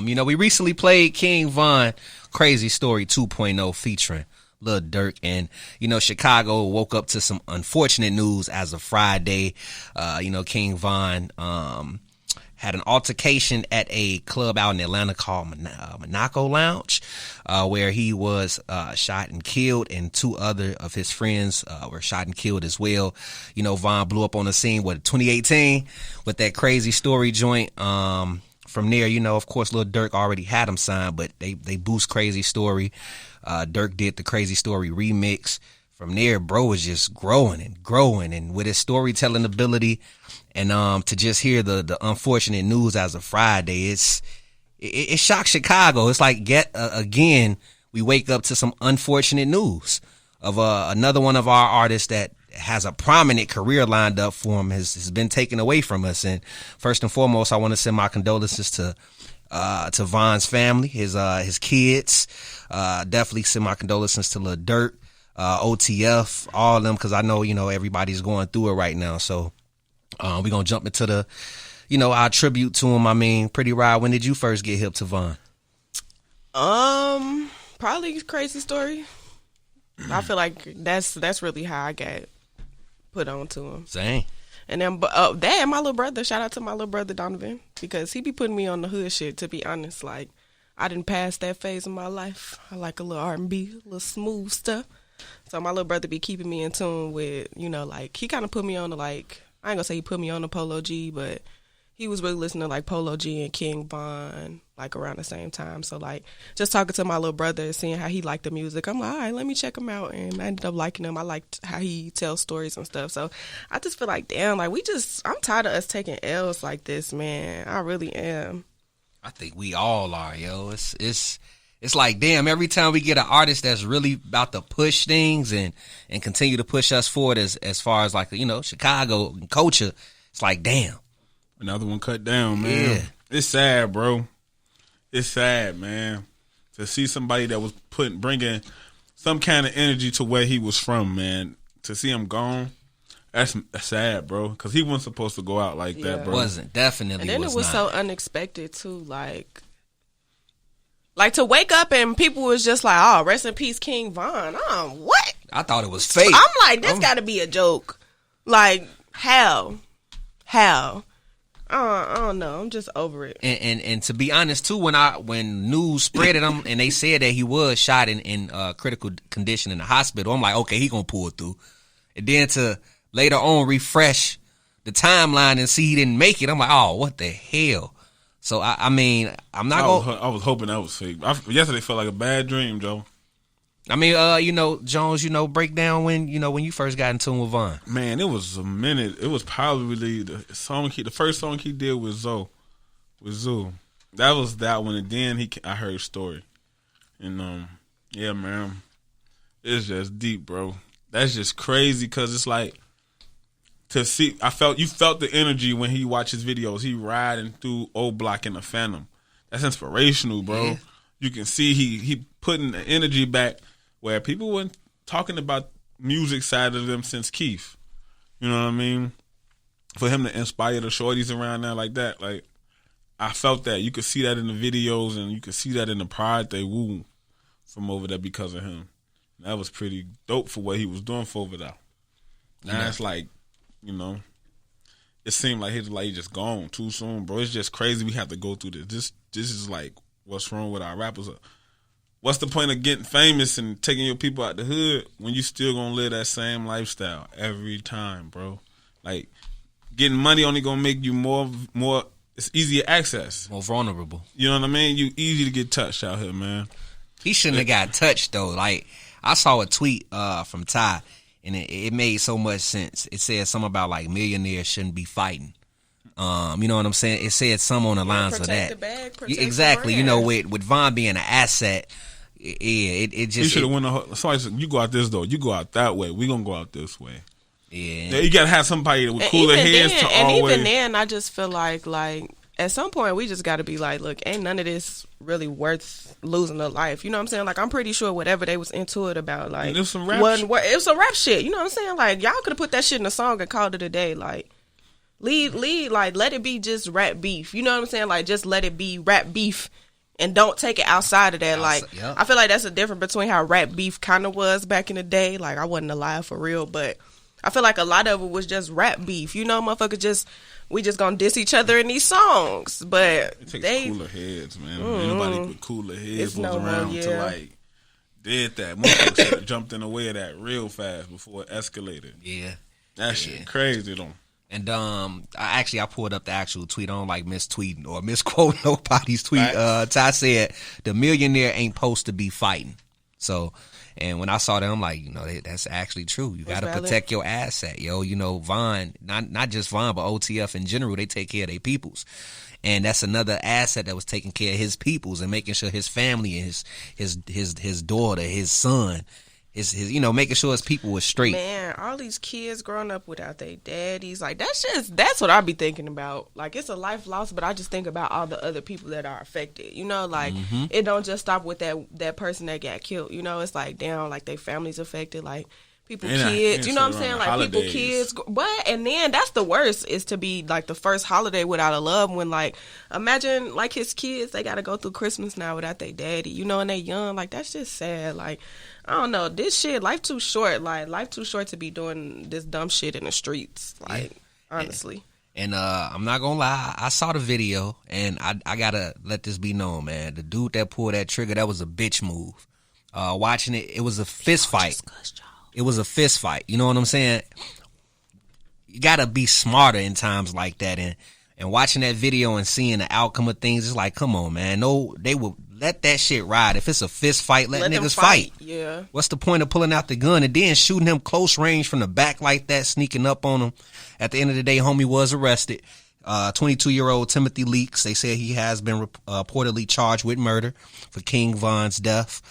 We recently played King Von Crazy Story 2.0 featuring Lil Durk, and Chicago woke up to some unfortunate news as of Friday. King Von had an altercation at a club out in Atlanta called Monaco Lounge, where he was shot and killed, and 2 other of his friends were shot and killed as well. Von blew up on the scene, 2018, with that Crazy Story joint. From there, of course, Lil Durk already had him signed, but they boost Crazy Story. Durk did the Crazy Story remix. From there, bro was just growing, and with his storytelling ability, and to just hear the unfortunate news as of Friday, it shocked Chicago. It's like again we wake up to some unfortunate news of another one of our artists that has a prominent career lined up for him has been taken away from us. And first and foremost, I want to send my condolences to Von's family, his kids. Definitely send my condolences to Lil Durk, OTF, all of them, because I know everybody's going through it right now. So we're gonna jump into the our tribute to him. I mean, Pretty Rod, when did you first get hip to Von? Probably Crazy Story. I feel like that's really how I got put on to him. Same. And then, my little brother, shout out to my little brother Donovan, because he be putting me on the hood shit, to be honest. Like, I didn't pass that phase of my life. I like a little R&B, a little smooth stuff. So my little brother be keeping me in tune with, he kind of put me on to, I ain't gonna say he put me on to Polo G, but he was really listening to, Polo G and King Von, around the same time. So, just talking to my little brother, seeing how he liked the music, I'm like, all right, let me check him out. And I ended up liking him. I liked how he tells stories and stuff. So, I just feel like, damn, I'm tired of us taking L's like this, man. I really am. I think we all are, yo. It's like, damn, every time we get an artist that's really about to push things and continue to push us forward as far as, Chicago and culture, it's like, damn. Another one cut down, man. Yeah. It's sad, bro. It's sad, man. To see somebody that was bringing some kind of energy to where he was from, man. To see him gone, that's sad, bro. Because he wasn't supposed to go out like that, bro. Wasn't. Definitely and then was it was not. So unexpected, too. Like to wake up and people was just like, oh, rest in peace, King Von. What? I thought it was fake. I'm like, this got to be a joke. Like, how? I don't know. I'm just over it. And to be honest too, when news spread it, and they said that he was shot in critical condition in the hospital, I'm like, okay, he gonna pull through. And then to later on refresh the timeline and see he didn't make it, I'm like, oh, what the hell? So I mean, I'm not gonna. I was hoping that was fake. Yesterday felt like a bad dream, Joe. I mean, Jones, break down when you first got in tune with Von. Man, it was a minute. It was probably the first song he did with Zoe. That was that one, and then I heard Story, and yeah, man, it's just deep, bro. That's just crazy because it's like to see. You felt the energy when he watched his videos. He riding through Old Block in a Phantom. That's inspirational, bro. Yeah. You can see he putting the energy back. Where people weren't talking about music side of them since Keith. You know what I mean? For him to inspire the shorties around there like that, I felt that. You could see that in the videos and you could see that in the pride they woo from over there because of him. And that was pretty dope for what he was doing for over there. Now it's like, it seemed like he just gone too soon, bro. It's just crazy we have to go through this. This is like what's wrong with our rappers. What's the point of getting famous and taking your people out the hood when you still gonna live that same lifestyle every time, bro? Like, getting money only gonna make you more. It's easier access, more vulnerable. You know what I mean? You easy to get touched out here, man. He shouldn't have got touched though. Like, I saw a tweet from Ty, and it made so much sense. It said something about millionaires shouldn't be fighting. You know what I'm saying? It said some on the lines of that. The bag, exactly. With Von being an asset, it just. You should have won the whole. Somebody said, "You go out this door. You go out that way. We gonna go out this way." Yeah. You gotta have somebody with cooler heads to always. And even then, I just feel like at some point we just gotta be like, look, ain't none of this really worth losing a life. You know what I'm saying? Like, I'm pretty sure whatever they was into it about, it was some rap. It was some rap shit. You know what I'm saying? Like, y'all could have put that shit in a song and called it a day. Like. Lead, let it be just rap beef. You know what I'm saying? Like, just let it be rap beef and don't take it outside of that. Like, Yep. I feel like that's the difference between how rap beef kind of was back in the day. Like, I wasn't alive for real, but I feel like a lot of it was just rap beef. You know, motherfuckers we just gonna diss each other in these songs. But it takes cooler heads, man. Ain't nobody with cooler heads was around to like did that. Motherfuckers should have jumped in the way of that real fast before it escalated. Yeah. That shit crazy though. And I pulled up the actual tweet. I don't like mistweeting or misquote nobody's tweet. Ty said the millionaire ain't supposed to be fighting. So, and when I saw that, I'm like, you know, that's actually true. You got to protect your asset, yo. You know, Von, not just Von, but OTF in general, they take care of their peoples. And that's another asset that was taking care of his peoples and making sure his family and his daughter, his son, his you know, making sure his people was straight. Man, all these kids growing up without their daddies, like that's what I be thinking about. Like, it's a life loss, but I just think about all the other people that are affected. You know, like it don't just stop with that person that got killed. You know, it's like damn, like their family's affected, like people, kids. You know what I'm saying? Like holidays. People, kids. What? And then that's the worst is to be like the first holiday without a loved one. Like, imagine like his kids, they got to go through Christmas now without their daddy. You know, and they young. Like, that's just sad. Like, I don't know. This shit, life too short. Like, life too short to be doing this dumb shit in the streets. Like, honestly. And I'm not gonna lie, I saw the video, and I gotta let this be known, man. The dude that pulled that trigger, that was a bitch move. Watching it, it was a fist fight. It was a fist fight. You know what I'm saying? You gotta be smarter in times like that. And watching that video and seeing the outcome of things, it's like, come on, man. No, they will let that shit ride. If it's a fist fight, let niggas fight. Yeah. What's the point of pulling out the gun and then shooting him close range from the back like that, sneaking up on him? At the end of the day, homie was arrested. 22-year-old Timothy Leaks. They said he has been reportedly charged with murder for King Von's death.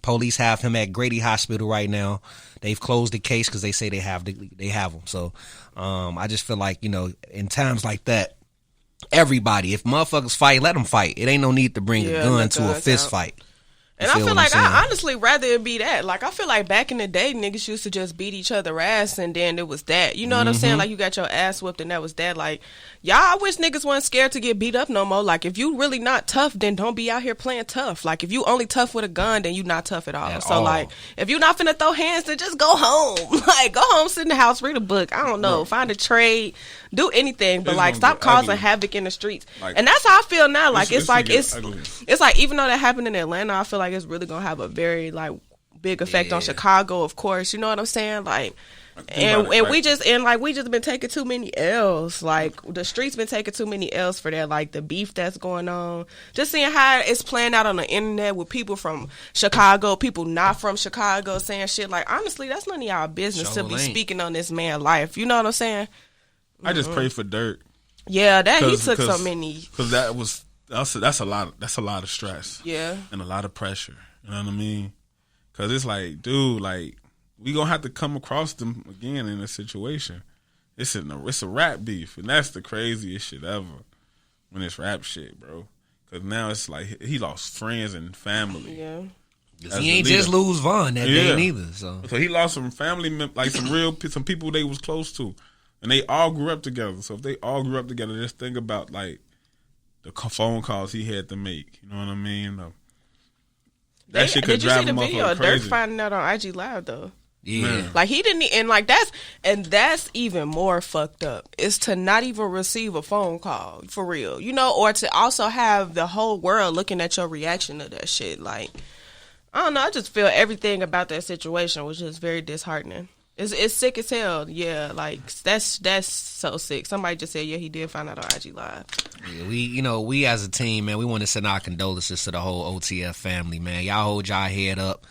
Police have him at Grady Hospital right now. They've closed the case because they say they have him. So I just feel like, you know, in times like that, everybody, if motherfuckers fight, let them fight. It ain't no need to bring a gun to a fist fight. And I feel like I honestly rather it be that. Like, I feel like back in the day, niggas used to just beat each other ass and then it was that. You know what I'm saying? Like, you got your ass whooped and that was that. Like, y'all, I wish niggas wasn't scared to get beat up no more. Like, if you really not tough, then don't be out here playing tough. Like, if you only tough with a gun, then you not tough at all. Like, if you not finna throw hands, then just go home. Like, go home, sit in the house, read a book. I don't know. Find a trade. Do anything. But, like, stop causing havoc in the streets. Like, and that's how I feel now. Like, it's like even though that happened in Atlanta, I feel like it's really gonna have a very like big effect on Chicago, of course. You know what I'm saying? Like, we just been taking too many L's. Like, the streets been taking too many L's for that. Like, the beef that's going on, just seeing how it's playing out on the internet with people from Chicago, people not from Chicago saying shit. Like, honestly, that's none of y'all business to be speaking on this man's life. You know what I'm saying? I just pray for Dirk. Yeah, that he took so many. Because that's a lot. That's a lot of stress. Yeah, and a lot of pressure. You know what I mean? Because it's like, dude, like, we gonna have to come across them again in a situation. It's a rap beef, and that's the craziest shit ever when it's rap shit, bro. Because now it's like he lost friends and family. Yeah, he ain't just lose Von that day neither. So he lost some family, like some people they was close to, and they all grew up together. So if they all grew up together, just think about like the phone calls he had to make. You know what I mean? That shit could drive a motherfucker crazy. Did you see the video of Dirk finding out on IG Live though? Yeah. Man. Like, he didn't, and like that's even more fucked up, is to not even receive a phone call for real, you know, or to also have the whole world looking at your reaction to that shit. Like, I don't know, I just feel everything about that situation was just very disheartening. It's sick as hell. Yeah, like, that's so sick. Somebody just said, yeah, he did find out on IG Live. Yeah, we as a team, man, we want to send our condolences to the whole OTF family, man. Y'all hold y'all head up.